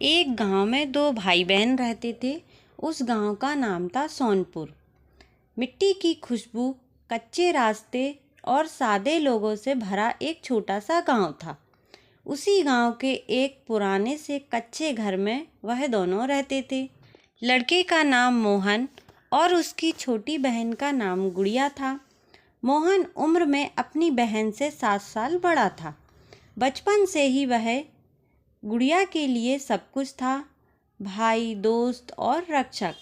एक गांव में दो भाई बहन रहते थे। उस गांव का नाम था सोनपुर। मिट्टी की खुशबू, कच्चे रास्ते और सादे लोगों से भरा एक छोटा सा गांव था। उसी गांव के एक पुराने से कच्चे घर में वह दोनों रहते थे। लड़के का नाम मोहन और उसकी छोटी बहन का नाम गुड़िया था। मोहन उम्र में अपनी बहन से 7 साल बड़ा था। बचपन से ही वह गुड़िया के लिए सब कुछ था, भाई, दोस्त और रक्षक।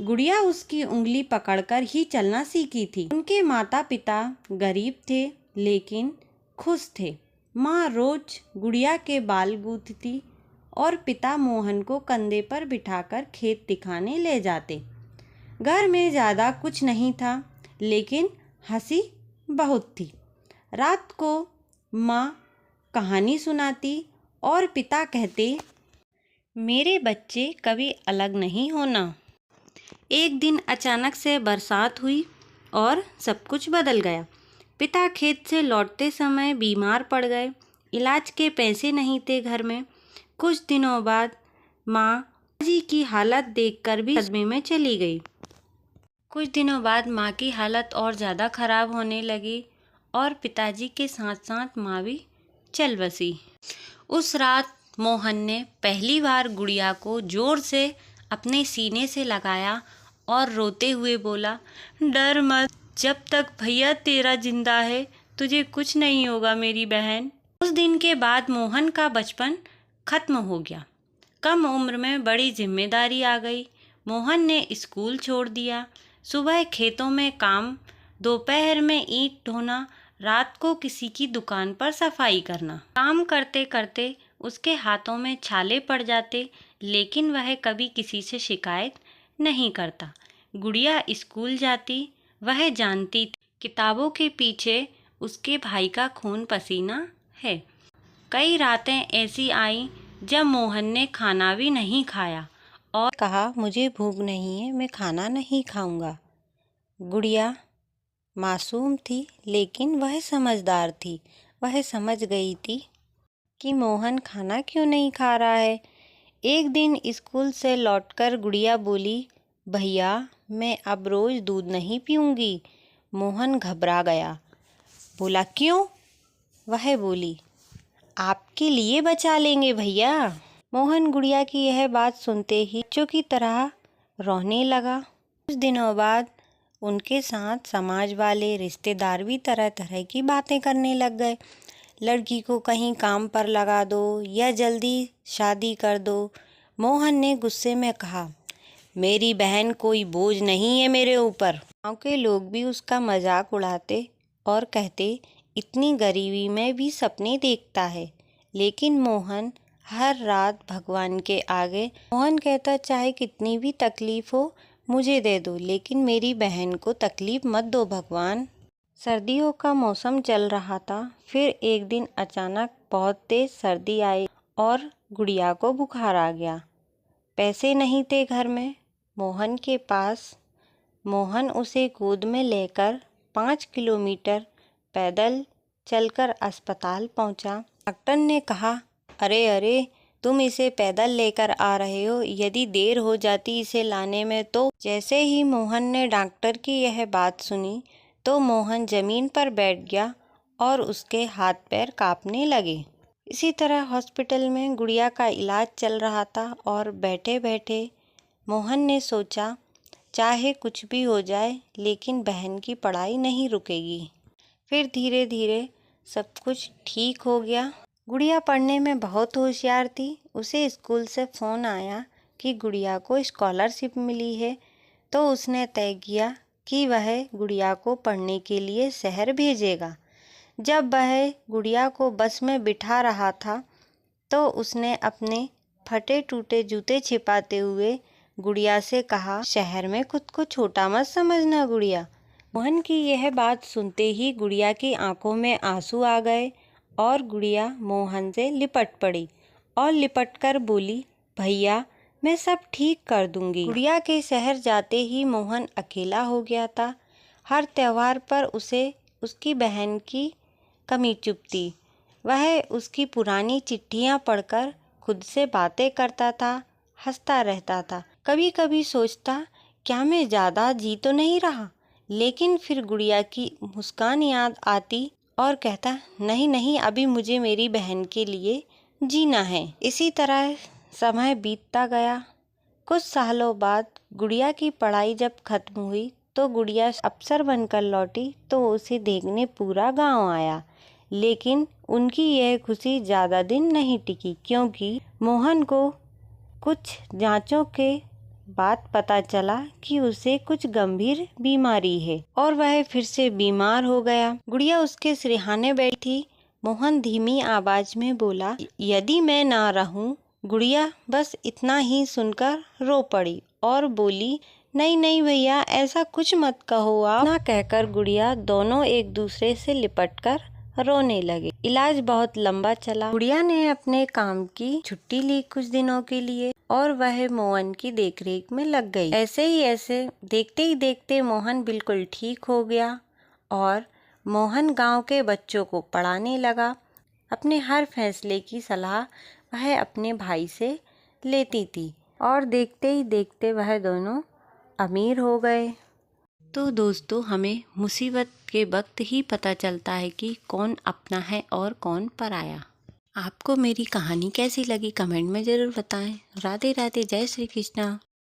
गुड़िया उसकी उंगली पकड़कर ही चलना सीखी थी। उनके माता पिता गरीब थे लेकिन खुश थे। माँ रोज गुड़िया के बाल गूंथती और पिता मोहन को कंधे पर बिठाकर खेत दिखाने ले जाते। घर में ज़्यादा कुछ नहीं था लेकिन हंसी बहुत थी। रात को माँ कहानी सुनाती और पिता कहते, मेरे बच्चे कभी अलग नहीं होना। एक दिन अचानक से बरसात हुई और सब कुछ बदल गया। पिता खेत से लौटते समय बीमार पड़ गए। इलाज के पैसे नहीं थे घर में। कुछ दिनों बाद माँ जी की हालत देखकर भी सदमे में चली गई। कुछ दिनों बाद माँ की हालत और ज़्यादा खराब होने लगी और पिताजी के साथ साथ माँ भी चल बसी। उस रात मोहन ने पहली बार गुड़िया को जोर से अपने सीने से लगाया और रोते हुए बोला, डर मत, जब तक भैया तेरा जिंदा है तुझे कुछ नहीं होगा मेरी बहन। उस दिन के बाद मोहन का बचपन खत्म हो गया। कम उम्र में बड़ी जिम्मेदारी आ गई। मोहन ने स्कूल छोड़ दिया। सुबह खेतों में काम, दोपहर में ईंट ढोना, रात को किसी की दुकान पर सफाई करना। काम करते करते उसके हाथों में छाले पड़ जाते लेकिन वह कभी किसी से शिकायत नहीं करता। गुड़िया स्कूल जाती, वह जानती थी किताबों के पीछे उसके भाई का खून पसीना है। कई रातें ऐसी आईं जब मोहन ने खाना भी नहीं खाया और कहा, मुझे भूख नहीं है, मैं खाना नहीं खाऊंगा। गुड़िया मासूम थी लेकिन वह समझदार थी। वह समझ गई थी कि मोहन खाना क्यों नहीं खा रहा है। एक दिन स्कूल से लौटकर गुड़िया बोली, भैया मैं अब रोज दूध नहीं पीऊंगी। मोहन घबरा गया, बोला क्यों? वह बोली, आपके लिए बचा लेंगे भैया। मोहन गुड़िया की यह बात सुनते ही बच्चों की तरह रोने लगा। कुछ दिनों बाद उनके साथ समाज वाले रिश्तेदार भी तरह तरह की बातें करने लग गए। लड़की को कहीं काम पर लगा दो या जल्दी शादी कर दो। मोहन ने गुस्से में कहा, मेरी बहन कोई बोझ नहीं है मेरे ऊपर। गाँव के लोग भी उसका मजाक उड़ाते और कहते, इतनी गरीबी में भी सपने देखता है। लेकिन मोहन हर रात भगवान के आगे मोहन कहता, चाहे कितनी भी तकलीफ हो मुझे दे दो लेकिन मेरी बहन को तकलीफ मत दो भगवान। सर्दियों का मौसम चल रहा था। फिर एक दिन अचानक बहुत तेज सर्दी आई और गुड़िया को बुखार आ गया। पैसे नहीं थे घर में मोहन के पास। मोहन उसे गोद में लेकर 5 किलोमीटर पैदल चलकर अस्पताल पहुंचा। डॉक्टर ने कहा, अरे अरे, तुम इसे पैदल लेकर आ रहे हो, यदि देर हो जाती इसे लाने में तो। जैसे ही मोहन ने डॉक्टर की यह बात सुनी तो मोहन जमीन पर बैठ गया और उसके हाथ पैर कांपने लगे। इसी तरह हॉस्पिटल में गुड़िया का इलाज चल रहा था और बैठे बैठे मोहन ने सोचा, चाहे कुछ भी हो जाए लेकिन बहन की पढ़ाई नहीं रुकेगी। फिर धीरे धीरे सब कुछ ठीक हो गया। गुड़िया पढ़ने में बहुत होशियार थी। उसे स्कूल से फ़ोन आया कि गुड़िया को स्कॉलरशिप मिली है तो उसने तय किया कि वह गुड़िया को पढ़ने के लिए शहर भेजेगा। जब वह गुड़िया को बस में बिठा रहा था तो उसने अपने फटे टूटे जूते छिपाते हुए गुड़िया से कहा, शहर में खुद को छोटा मत समझना गुड़िया। मोहन की यह बात सुनते ही गुड़िया की आंखों में आंसू आ गए और गुड़िया मोहन से लिपट पड़ी और लिपट कर बोली, भैया मैं सब ठीक कर दूंगी। गुड़िया के शहर जाते ही मोहन अकेला हो गया था। हर त्योहार पर उसे उसकी बहन की कमी चुभती। वह उसकी पुरानी चिट्ठियाँ पढ़कर खुद से बातें करता था, हंसता रहता था। कभी कभी सोचता, क्या मैं ज़्यादा जी तो नहीं रहा? लेकिन फिर गुड़िया की मुस्कान याद आती और कहता, नहीं नहीं, अभी मुझे मेरी बहन के लिए जीना है। इसी तरह समय बीतता गया। कुछ सालों बाद गुड़िया की पढ़ाई जब खत्म हुई तो गुड़िया अफसर बनकर लौटी तो उसे देखने पूरा गांव आया। लेकिन उनकी यह खुशी ज़्यादा दिन नहीं टिकी, क्योंकि मोहन को कुछ जांचों के बाद पता चला कि उसे कुछ गंभीर बीमारी है और वह फिर से बीमार हो गया। गुड़िया उसके सिरहाने बैठी। मोहन धीमी आवाज में बोला, यदि मैं ना रहूं। गुड़िया बस इतना ही सुनकर रो पड़ी और बोली, नहीं नहीं भैया, ऐसा कुछ मत कहो आप। ना कहकर गुड़िया दोनों एक दूसरे से लिपटकर रोने लगे। इलाज बहुत लंबा चला। गुड़िया ने अपने काम की छुट्टी ली कुछ दिनों के लिए और वह मोहन की देखरेख में लग गई। ऐसे देखते ही देखते मोहन बिल्कुल ठीक हो गया और मोहन गांव के बच्चों को पढ़ाने लगा। अपने हर फैसले की सलाह वह अपने भाई से लेती थी और देखते ही देखते वह दोनों अमीर हो गए। तो दोस्तों, हमें मुसीबत के वक्त ही पता चलता है कि कौन अपना है और कौन पराया। आपको मेरी कहानी कैसी लगी कमेंट में ज़रूर बताएं। राधे राधे, जय श्री कृष्णा।